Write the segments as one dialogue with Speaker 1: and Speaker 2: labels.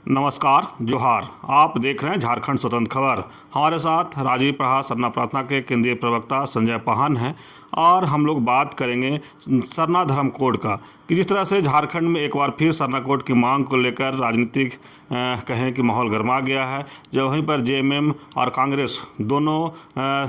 Speaker 1: नमस्कार, जोहार। आप देख रहे हैं झारखंड स्वतंत्र खबर। हमारे साथ राजीव प्रहार सरना प्रार्थना के केंद्रीय प्रवक्ता संजय पाहन हैं और हम लोग बात करेंगे सरना धर्म कोड का कि जिस तरह से झारखंड में एक बार फिर सरना कोड की मांग को लेकर राजनीतिक कहें कि माहौल गर्मा गया है, जो वहीं पर जेएमएम और कांग्रेस दोनों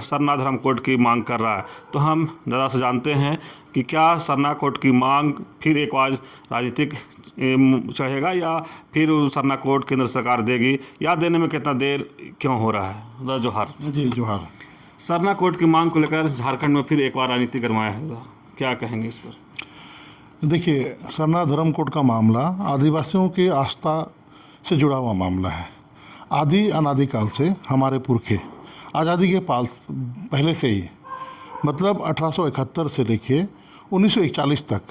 Speaker 1: सरना धर्म कोड की मांग कर रहा है। तो हम दादा से जानते हैं कि क्या सरना कोड की मांग फिर एक बार राजनीतिक चढ़ेगा या फिर सरना कोड केंद्र सरकार देगी, या देने में कितना देर क्यों हो रहा है? जोहार
Speaker 2: जी जोहार।
Speaker 1: सरना कोड की मांग को लेकर झारखंड में फिर एक बार राजनीति गरमाया है, क्या कहेंगे इस पर?
Speaker 2: देखिए, सरना धर्म कोड का मामला आदिवासियों की आस्था से जुड़ा हुआ मामला है। आदि अनादिकाल से हमारे पुरखे आज़ादी के पहले से ही, मतलब 1871 से लेके 1941 तक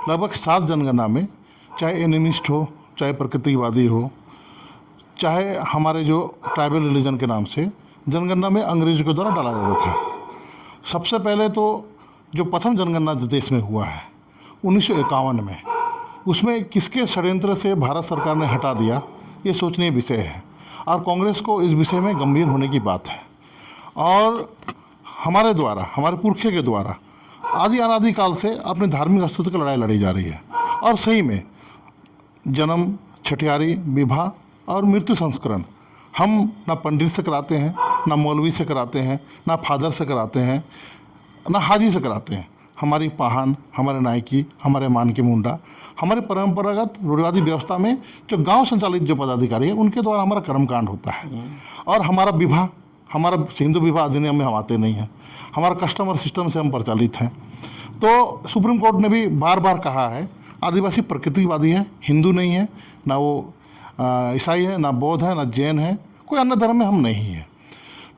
Speaker 2: लगभग 7 जनगणना में, चाहे एनिमिस्ट हो, चाहे प्रकृतिवादी हो, चाहे हमारे जो ट्राइबल रिलीजन के नाम से जनगणना में अंग्रेज़ों के द्वारा डाला जाता था। सबसे पहले तो जो प्रथम जनगणना देश में हुआ है 1951 में, उसमें किसके षड्यंत्र से भारत सरकार ने हटा दिया, ये सोचनीय विषय है और कांग्रेस को इस विषय में गंभीर होने की बात है। और हमारे द्वारा, हमारे पुरखे के द्वारा आदि अनादिकाल से अपने धार्मिक अस्तित्व की लड़ाई लड़ी जा रही है। और सही में जन्म, छठियारी, विवाह और मृत्यु संस्करण हम ना पंडित से कराते हैं, ना मौलवी से कराते हैं, ना फादर से कराते हैं, ना हाजी से कराते हैं। हमारी पाहन, हमारे नायकी, हमारे मान की मुंडा, हमारे परंपरागत रूढ़िवादी व्यवस्था में जो गांव संचालित जो पदाधिकारी हैं उनके द्वारा हमारा कर्मकांड होता है। और हमारा विवाह, हमारा हिंदू विवाह अधिनियम में हम आते नहीं हैं, हमारा कस्टमर सिस्टम से हम परिचालित हैं। तो सुप्रीम कोर्ट ने भी बार बार कहा है आदिवासी प्रकृतिवादी है, हिंदू नहीं है, ना वो ईसाई है, ना बौद्ध है, ना जैन है, कोई अन्य धर्म में हम नहीं है।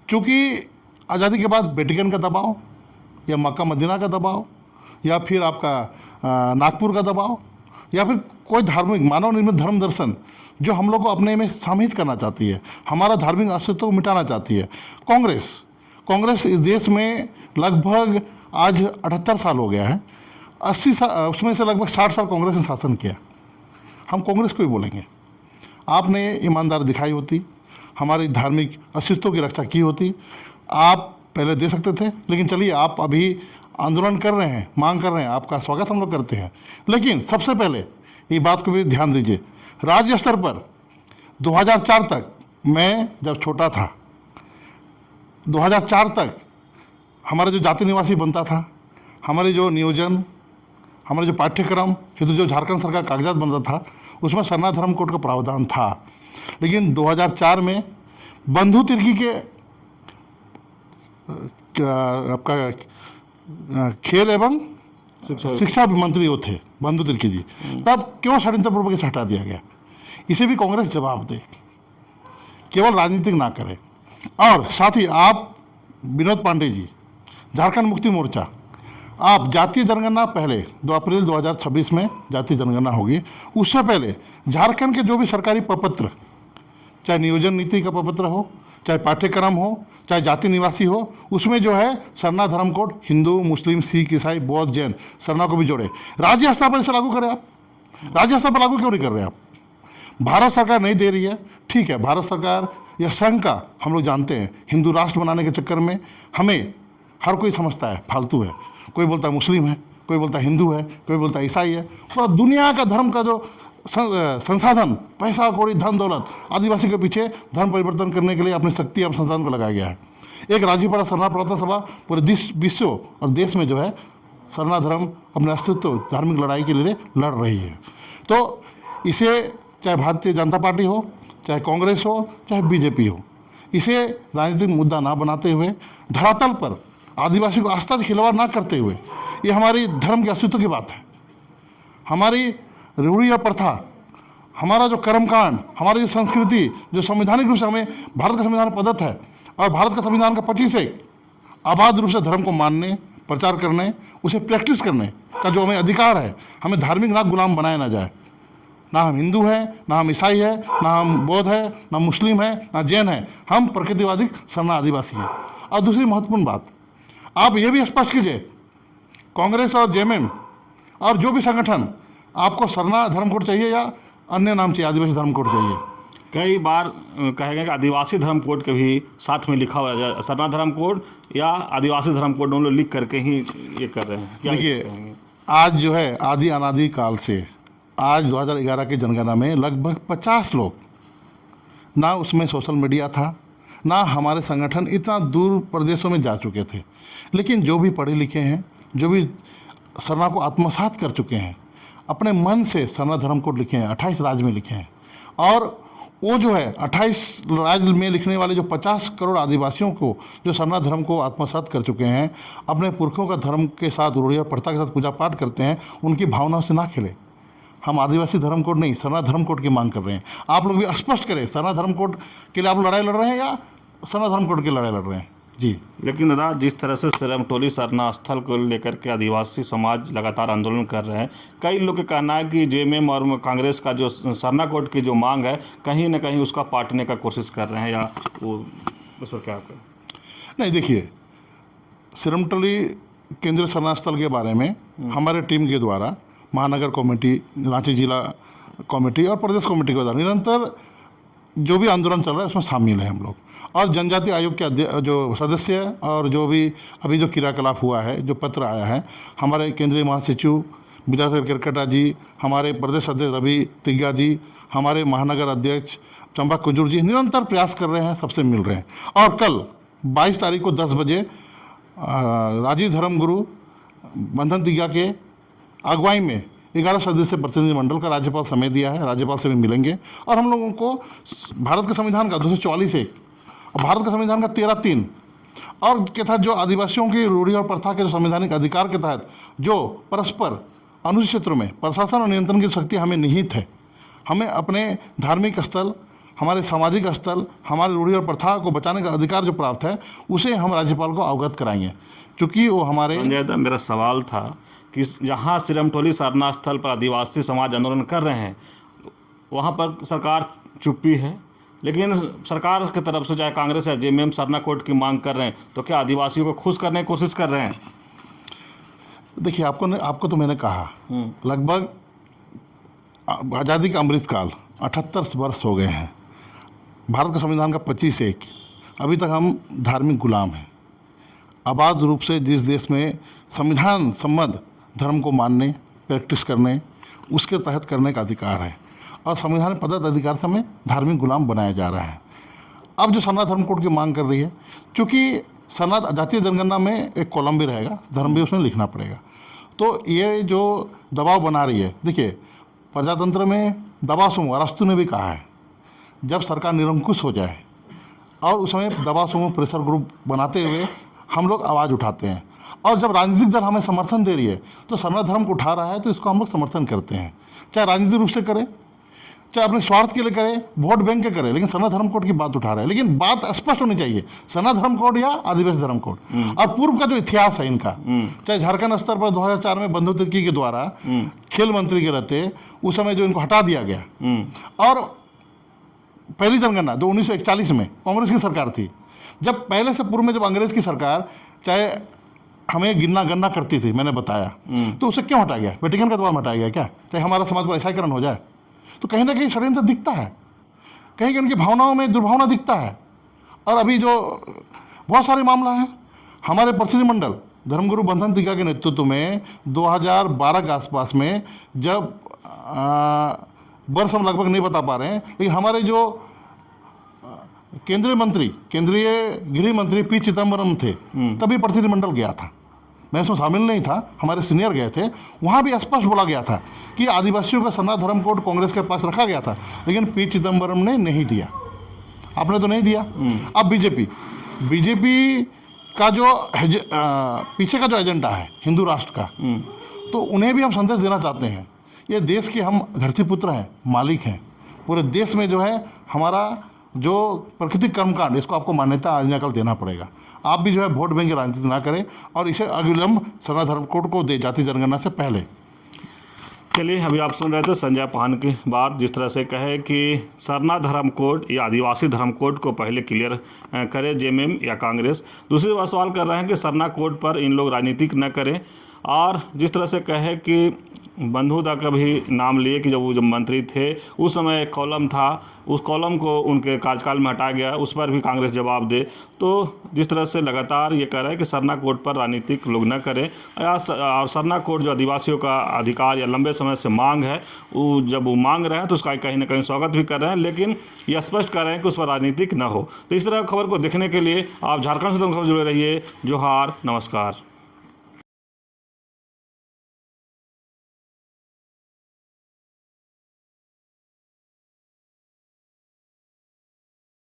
Speaker 2: चूँकि आज़ादी के बाद वेटिकन का दबाव या मक्का मदीना का दबाव या फिर आपका नागपुर का दबाव या फिर कोई धार्मिक मानव निर्मित धर्म दर्शन जो हम लोग को अपने में समाहित करना चाहती है, हमारा धार्मिक अस्तित्व को मिटाना चाहती है। कांग्रेस इस देश में लगभग आज 78 साल हो गया है। 80 साल उसमें से लगभग 60 साल कांग्रेस ने शासन किया। हम कांग्रेस को ही बोलेंगे। आपने ईमानदार दिखाई होती, हमारी धार्मिक अस्तित्व की रक्षा की होती, आप पहले दे सकते थे। लेकिन चलिए, आप अभी आंदोलन कर रहे हैं, मांग कर रहे हैं, आपका स्वागत हम लोग करते हैं। लेकिन सबसे पहले ये बात को भी ध्यान दीजिए, राज्य स्तर पर 2004 तक, मैं जब छोटा था 2004 तक हमारा जो जाति निवासी बनता था, हमारे जो नियोजन, हमारे जो पाठ्यक्रम हेतु जो झारखंड सरकार कागजात बनता था, उसमें सरना धर्म कोड का प्रावधान था। लेकिन 2004 में बंधु तिर्की के आपका खेल एवं शिक्षा मंत्री वो थे, बंधु तिर्की जी, तब क्यों षड्यंत्रपूर्वक इसे हटा दिया गया? इसे भी कांग्रेस जवाब दे, केवल राजनीतिक ना करे। और साथ ही आप विनोद पांडे जी, झारखंड मुक्ति मोर्चा, आप जातीय जनगणना पहले 2 अप्रैल 2026 में जातीय जनगणना होगी, उससे पहले झारखंड के जो भी सरकारी प्रपत्र, चाहे नियोजन नीति का प्रपत्र हो, चाहे पाठ्यक्रम हो, चाहे जाति निवासी हो, उसमें जो है सरना धर्म कोड हिंदू, मुस्लिम, सिख, ईसाई, बौद्ध, जैन सरना को भी जोड़े। राज्य स्तर पर इसे लागू करें आप। राज्य स्तर पर लागू क्यों नहीं कर रहे आप? भारत सरकार नहीं दे रही है, ठीक है, भारत सरकार या संघ का हम लोग जानते हैं, हिंदू राष्ट्र बनाने के चक्कर में हमें हर कोई समझता है फालतू है। कोई बोलता है मुस्लिम है, कोई बोलता है हिंदू है, कोई बोलता है ईसाई है। पूरा दुनिया का धर्म का जो संसाधन, पैसा कौड़ी, धन दौलत, आदिवासी के पीछे धर्म परिवर्तन करने के लिए अपनी शक्ति एवं संसाधन को लगाया गया है। एक राज्यपाल सरना प्रार्थना सभा पूरे विश्व और देश में जो है सरना धर्म अपने अस्तित्व, धार्मिक लड़ाई के लिए लड़ रही है। तो इसे चाहे भारतीय जनता पार्टी हो, चाहे कांग्रेस हो, चाहे बीजेपी हो, इसे राजनीतिक मुद्दा ना बनाते हुए, धरातल पर आदिवासी को आस्था से खिलवाड़ ना करते हुए, ये हमारी धर्म के अस्तित्व की बात है। हमारी रूढ़ी और प्रथा, हमारा जो कर्मकांड, हमारी जो संस्कृति, जो संवैधानिक रूप से हमें भारत का संविधान प्रदत्त है और भारत का संविधान का 25 आबाद रूप से धर्म को मानने, प्रचार करने, उसे प्रैक्टिस करने का जो हमें अधिकार है, हमें धार्मिक ना गुलाम बनाया ना जाए। ना हम हिंदू हैं, ना हम ईसाई है, ना हम बौद्ध है, ना मुस्लिम है, ना जैन है, हम प्रकृतिवादी सरना आदिवासी हैं। और दूसरी महत्वपूर्ण बात, आप ये भी स्पष्ट कीजिए, कांग्रेस और जेएमएम और जो भी संगठन, आपको सरना धर्म कोड चाहिए या अन्य नाम चाहिए, आदिवासी धर्म कोड चाहिए,
Speaker 1: कई बार कहेंगे कि आदिवासी धर्म कोड के भी साथ में लिखा हुआ है, सरना धर्म कोड या आदिवासी धर्म कोड दोनों लिख करके ही ये कर रहे हैं, क्या
Speaker 2: देखिए
Speaker 1: कहेंगे?
Speaker 2: आज जो है आदि अनादि काल से आज 2011 की जनगणना में लगभग 50 लोग, ना उसमें सोशल मीडिया था, ना हमारे संगठन इतना दूर प्रदेशों में जा चुके थे, लेकिन जो भी पढ़े लिखे हैं, जो भी सरना को आत्मसात कर चुके हैं, अपने मन से सरना धर्म कोड लिखे हैं, 28 राज्य में लिखे हैं। और वो जो है 28 राज्य में लिखने वाले जो 50 करोड़ आदिवासियों को जो सरना धर्म को आत्मसात कर चुके हैं, अपने पुरखों का धर्म के साथ, रूढ़ी और प्रथा के साथ पूजा पाठ करते हैं, उनकी भावनाओं से ना खेले। हम आदिवासी धर्म कोड नहीं, सरना धर्म कोड की मांग कर रहे हैं। आप लोग भी स्पष्ट करें, सरना धर्म कोड के लिए आप लड़ाई लड़ रहे हैं या सरना धर्म कोड की लड़ाई लड़ रहे हैं? जी।
Speaker 1: लेकिन दादा, जिस तरह से सिरमटोली सरना स्थल को लेकर के आदिवासी समाज लगातार आंदोलन कर रहे हैं, कई लोग का कहना है कि जेएमएम और कांग्रेस का जो सरना कोड की जो मांग है, कहीं ना कहीं उसका पाटने का कोशिश कर रहे हैं, या वो उस पर क्या आपका?
Speaker 2: नहीं, देखिए, सिरमटोली केंद्रीय सरना स्थल के बारे में हमारे टीम के द्वारा महानगर कमेटी, रांची जिला कमेटी और प्रदेश कमेटी के द्वारा निरंतर जो भी आंदोलन चल रहा है उसमें शामिल है हम लोग। और जनजाति आयोग के जो सदस्य और जो भी अभी जो क्रियाकलाप हुआ है, जो पत्र आया है, हमारे केंद्रीय महासचिव विद्यासागर केरकेटा जी, हमारे प्रदेश अध्यक्ष रवि तिग्गा जी, हमारे महानगर अध्यक्ष चंपा कुजूर जी निरंतर प्रयास कर रहे हैं, सबसे मिल रहे हैं। और कल 22 तारीख को 10 बजे राजीव धर्मगुरु बंधन तिग्गा के अगुवाई में 11 सदस्य प्रतिनिधिमंडल का राज्यपाल समय दिया है, राज्यपाल से भी मिलेंगे। और हम लोगों को भारत के संविधान का 244(1) और भारत का संविधान का 13(3) और के तहत जो आदिवासियों की रूढ़ी और प्रथा के जो संवैधानिक अधिकार के तहत जो परस्पर अनुसूचित क्षेत्रों में प्रशासन और नियंत्रण की शक्ति हमें निहित है, हमें अपने धार्मिक स्थल, हमारे सामाजिक स्थल, हमारी रूढ़ी और प्रथा को बचाने का अधिकार जो प्राप्त है, उसे हम राज्यपाल को अवगत कराएंगे। चूँकि वो हमारे
Speaker 1: मेरा सवाल था कि जहाँ सिरमटोली सरना स्थल पर आदिवासी समाज आंदोलन कर रहे हैं, वहाँ पर सरकार चुप्पी है, लेकिन सरकार की तरफ से चाहे कांग्रेस या जेएमएम सरना कोड की मांग कर रहे हैं, तो क्या आदिवासियों को खुश करने की कोशिश कर रहे हैं?
Speaker 2: देखिए, आपको तो मैंने कहा लगभग आज़ादी का अमृतकाल 78 वर्ष हो गए हैं, भारत का संविधान का 25(1), अभी तक हम धार्मिक गुलाम हैं। आबाद रूप से जिस देश में संविधान सम्मत धर्म को मानने, प्रैक्टिस करने, उसके तहत करने का अधिकार है, और संविधान प्रदत्त अधिकार से हमें धार्मिक गुलाम बनाया जा रहा है। अब जो सरना धर्म कोड की मांग कर रही है, चूँकि सरना जातीय जनगणना में एक कॉलम भी रहेगा, धर्म भी उसमें लिखना पड़ेगा, तो ये जो दबाव बना रही है, देखिए प्रजातंत्र में दबाव समूह, अरस्तु ने भी कहा है, जब सरकार निरंकुश हो जाए और उस समय दबाव समूह, प्रेशर ग्रुप बनाते हुए हम लोग आवाज़ उठाते हैं। और जब राजनीतिक दल हमें समर्थन दे रही है, तो सरना धर्म को उठा रहा है, तो इसको हम लोग समर्थन करते हैं, चाहे राजनीतिक रूप से करें, चाहे अपने स्वार्थ के लिए करें, वोट बैंक के करें, लेकिन सरना धर्म कोड की बात उठा रहा है। लेकिन बात स्पष्ट होनी चाहिए, सरना धर्म कोड या आदिवासी धर्म कोड। और पूर्व का जो इतिहास है इनका, चाहे झारखंड स्तर पर 2004 में बंधु तिर्की के द्वारा खेल मंत्री के रहते उस समय जो इनको हटा दिया गया, और पहली जनगणना जो 1941 में कांग्रेस की सरकार थी, जब पहले से पूर्व में जब अंग्रेज की सरकार चाहे हमें गिनना गणना करती थी, मैंने बताया, तो उसे क्यों हटाया गया? वेटिकन का दबाव हटाया गया क्या? चाहे हमारा समाज पर ईसाईकरण हो जाए, तो कहीं ना कहीं षड्यंत्र दिखता है, कहीं उनकी भावनाओं में दुर्भावना दिखता है। और अभी जो बहुत सारे मामला हैं, हमारे प्रतिनिधिमंडल धर्मगुरु बंधन तिग्गा के नेतृत्व में 2012 के आसपास में, जब वर्ष हम लगभग नहीं बता पा रहे हैं, लेकिन हमारे जो केंद्रीय गृह मंत्री पी चिदम्बरम थे, तभी प्रतिनिधिमंडल गया था, मैं उसमें शामिल नहीं था, हमारे सीनियर गए थे। वहाँ भी स्पष्ट बोला गया था कि आदिवासियों का सरना धर्म कोड कांग्रेस के पास रखा गया था, लेकिन पी चिदम्बरम ने नहीं दिया। आपने तो नहीं दिया। अब बीजेपी का जो पीछे का जो एजेंडा है हिंदू राष्ट्र का, तो उन्हें भी हम संदेश देना चाहते हैं, ये देश के हम धरती पुत्र हैं, मालिक हैं, पूरे देश में जो है हमारा जो प्राकृतिक कर्मकांड, इसको आपको मान्यता आज न कल देना पड़ेगा। आप भी जो है वोट बैंक की राजनीति ना करें और इसे अविलंब सरना धर्म कोड को दे, जाति जनगणना से पहले।
Speaker 1: चलिए, अभी आप सुन रहे थे संजय पाहन की बात, जिस तरह से कहे कि सरना धर्म कोड या आदिवासी धर्म कोड को पहले क्लियर करे जेएमएम या कांग्रेस। दूसरी बात सवाल कर रहे हैं कि सरना कोड पर इन लोग राजनीतिक न करें और जिस तरह से कहे कि बंधु दा का भी नाम लिए कि जब मंत्री थे उस समय एक कॉलम था, उस कॉलम को उनके कार्यकाल में हटाया गया, उस पर भी कांग्रेस जवाब दे। तो जिस तरह से लगातार ये कह रहा है कि सरना कोड पर राजनीतिक लोग न करें, और सरना कोड जो आदिवासियों का अधिकार या लंबे समय से मांग है, जब वो मांग रहे हैं तो उसका कहीं ना कहीं स्वागत भी कर रहे हैं, लेकिन यह स्पष्ट कर रहे हैं कि उस पर राजनीतिक न हो। तो इस तरह खबर को देखने के लिए आप झारखंड से खबर जुड़े रहिए। जोहार, नमस्कार।